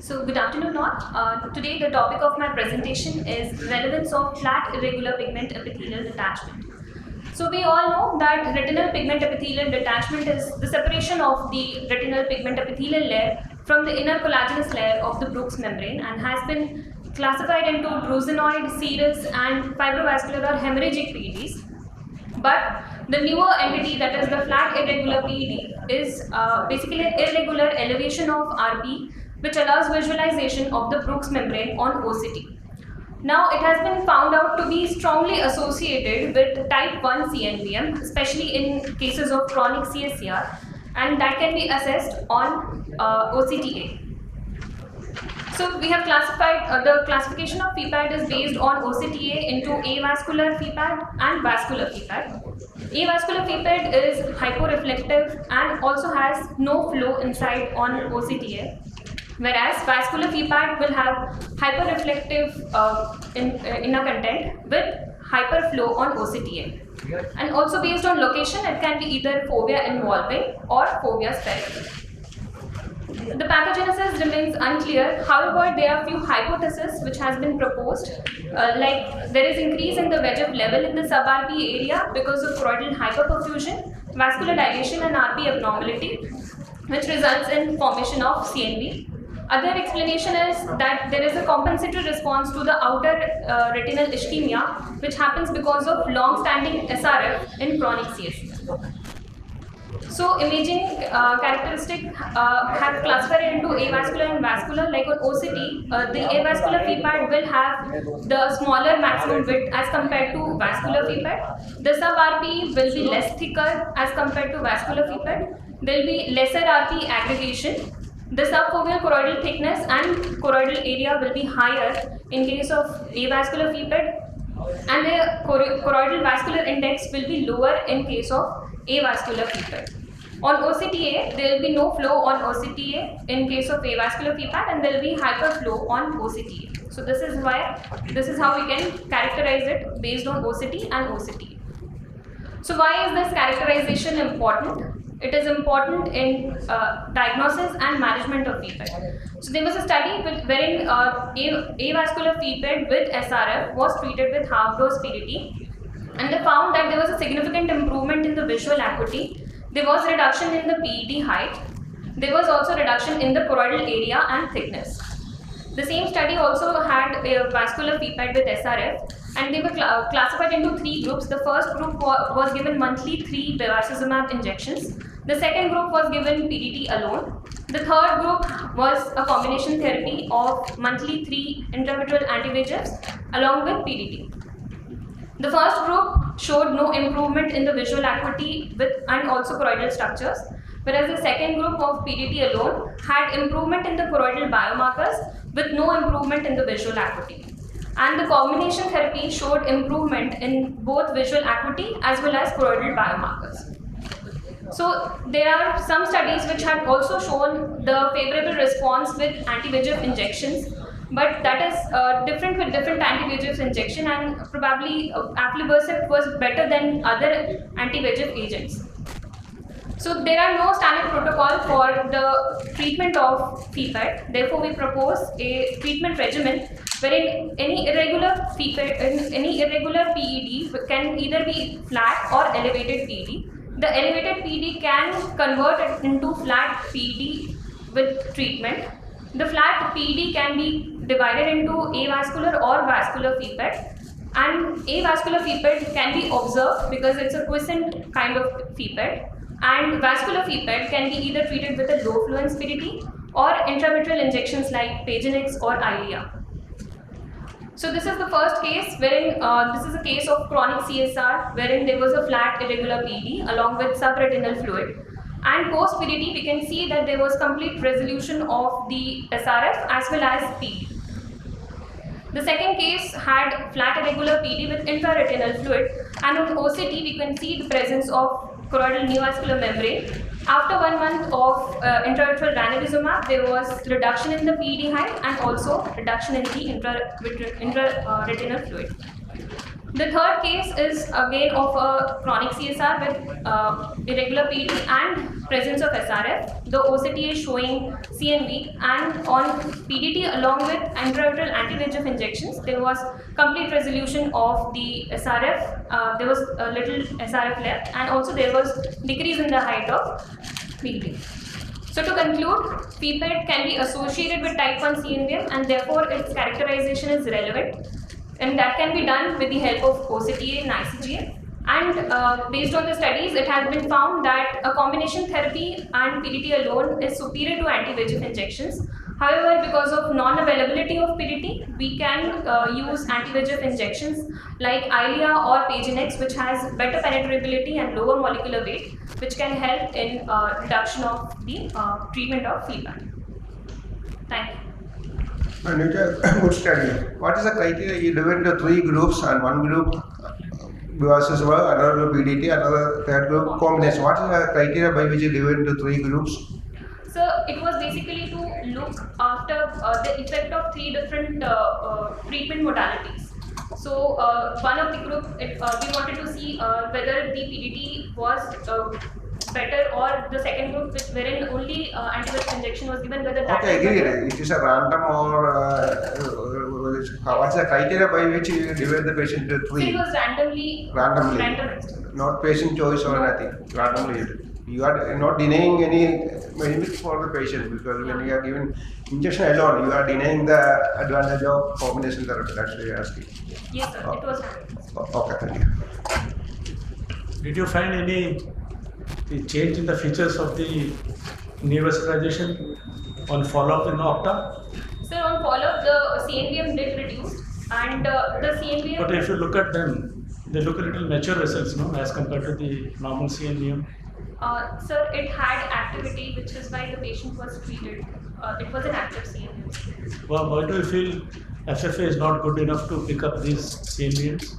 So good afternoon all. Today the topic of my presentation is relevance of flat irregular pigment epithelial detachment. So we all know that retinal pigment epithelial detachment is the separation of the retinal pigment epithelial layer from the inner collagenous layer of the Bruch's membrane and has been classified into drusenoid, serous and fibrovascular or hemorrhagic PEDs. But the newer entity, that is the flat irregular PED, is basically an irregular elevation of RP which allows visualization of the Bruch's membrane on OCT. Now it has been found out to be strongly associated with type 1 CNVM, especially in cases of chronic CSCR, and that can be assessed on OCTA. So we have classified, the classification of FPAD is based on OCTA into avascular FPAD and vascular FPAD. Avascular FPAD is hyporeflective and also has no flow inside on OCTA, whereas vascular FPAD will have hyperreflective inner content with hyperflow on OCTA. And also based on location, it can be either fovea involving or fovea sparing. The pathogenesis remains unclear. However, there are few hypotheses which has been proposed, like there is increase in the VEGF level in the sub-RP area because of choroidal hyperperfusion, vascular dilation and RP abnormality, which results in formation of CNV. Other explanation is that there is a compensatory response to the outer retinal ischemia, which happens because of long-standing SRF in chronic CSCR. So imaging characteristic have classified into avascular and vascular. Like on OCT, the avascular FPAD will have the smaller maximum width as compared to vascular FPAD. The sub-RP will be less thicker as compared to vascular FPAD. There will be lesser RP aggregation. The subfoveal choroidal thickness and choroidal area will be higher in case of avascular FPAD, and the choroidal vascular index will be lower in case of avascular FPAD. On OCTA, there will be no flow on OCTA in case of avascular FPAD, and there will be hyperflow on OCTA. So this is how we can characterize it based on OCT and OCTA. So why is this characterization important? It is important in diagnosis and management of FPAD. So there was a study wherein avascular FPAD with SRF was treated with half-dose PDT, and they found that there was a significant improvement in the visual acuity. There was reduction in the PED height. There was also reduction in the choroidal area and thickness. The same study also had a vascular FPAD with SRF, and they were classified into 3 groups. The first group was given monthly 3 bevacizumab injections. The second group was given PDT alone. The third group was a combination therapy of monthly 3 intravitreal anti-VEGFs along with PDT. The first group showed no improvement in the visual acuity and also choroidal structures, whereas the second group of PDT alone had improvement in the choroidal biomarkers with no improvement in the visual acuity. And the combination therapy showed improvement in both visual acuity as well as choroidal biomarkers. So there are some studies which have also shown the favorable response with anti-VEGF injections, but that is different with different anti-VEGF injection, and probably aflibercept was better than other anti-VEGF agents. So there are no standard protocol for the treatment of FPAD. Therefore, we propose a treatment regimen wherein any irregular FPAD, any irregular PED can either be flat or elevated PED. The elevated PED can convert it into flat PED with treatment. The flat PED can be divided into avascular or vascular FPAD, and avascular FPAD can be observed because it's a quiescent kind of FPAD, and vascular FPAD can be either treated with a low fluence PDT or intravitreal injections like Pagenix or Eylea. So this is the first case wherein this is a case of chronic CSR wherein there was a flat irregular PED along with subretinal fluid. And post PDT, we can see that there was complete resolution of the SRF as well as PED. The second case had flat irregular PED with intraretinal fluid, and on OCT we can see the presence of choroidal neovascular membrane. After 1 month of intravitreal ranibizumab, there was reduction in the PED height and also reduction in the intraretinal fluid. The third case is again of a chronic CSR with irregular PDT and presence of SRF. The OCT is showing CNV, and on PDT along with intraocular anti-VEGF injections, there was complete resolution of the SRF. There was a little SRF left, and also there was decrease in the height of PDT. So to conclude, PPET can be associated with type 1 CNVM, and therefore its characterization is relevant. And that can be done with the help of OCTA and ICGA. And based on the studies, it has been found that a combination therapy and PDT alone is superior to anti-VEGF injections. However, because of non-availability of PDT, we can use anti-VEGF injections like Eylea or Pagenex, which has better penetrability and lower molecular weight, which can help in reduction of the treatment of FP201. Thank you. ANUJA, good study. What is the criteria? You divide into 3 groups, and one group versus another group PDT, another third group combination. What is the criteria by which you divide into 3 groups? So it was basically to look after the effect of 3 different treatment modalities. So one of the group, we wanted to see whether the PDT was better, or the second group wherein only anti-VEGF injection was given, whether that okay, agreed. It is a random or what's the criteria by which you divide the patient into 3? So it was randomly. Not patient choice or nothing. Randomly. You are not denying any benefit for the patient, because when you are given injection alone, you are denying the advantage of combination therapy. That's why you are asking. Yes, sir. It was random. Okay, thank you. Did you find any change in the features of the neovascularization on follow-up in OCTA? So on follow-up, the CNVM did reduce, and the CNVM. But if you look at them, they look a little mature vessels, no, as compared to the normal CNVM. Sir, it had activity, which is why the patient was treated. It was an active CNVM. Well, why do you feel FFA is not good enough to pick up these CNVMs?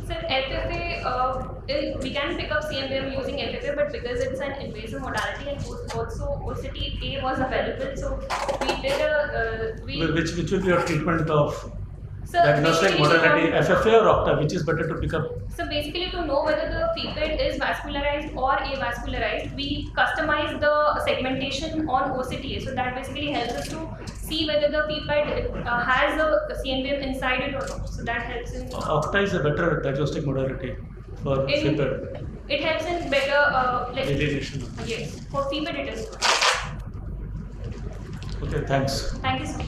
Sir, FFA, we can pick up CNVM using FFA, but because it's an invasive modality and also OCTA was available, so we did a... Which will be your treatment of so diagnostic modality, FFA or OCTA, which is better to pick up? So basically, to know whether the PPET is vascularized or avascularized, we customize the segmentation on OCTA. So that basically helps us to see whether the PPET has a CNVM inside it or not. So that helps in... OCTA is a better diagnostic modality for PPET. It helps in better... delineation. Yes, for PPET it is. Okay, thanks. Thank you so much.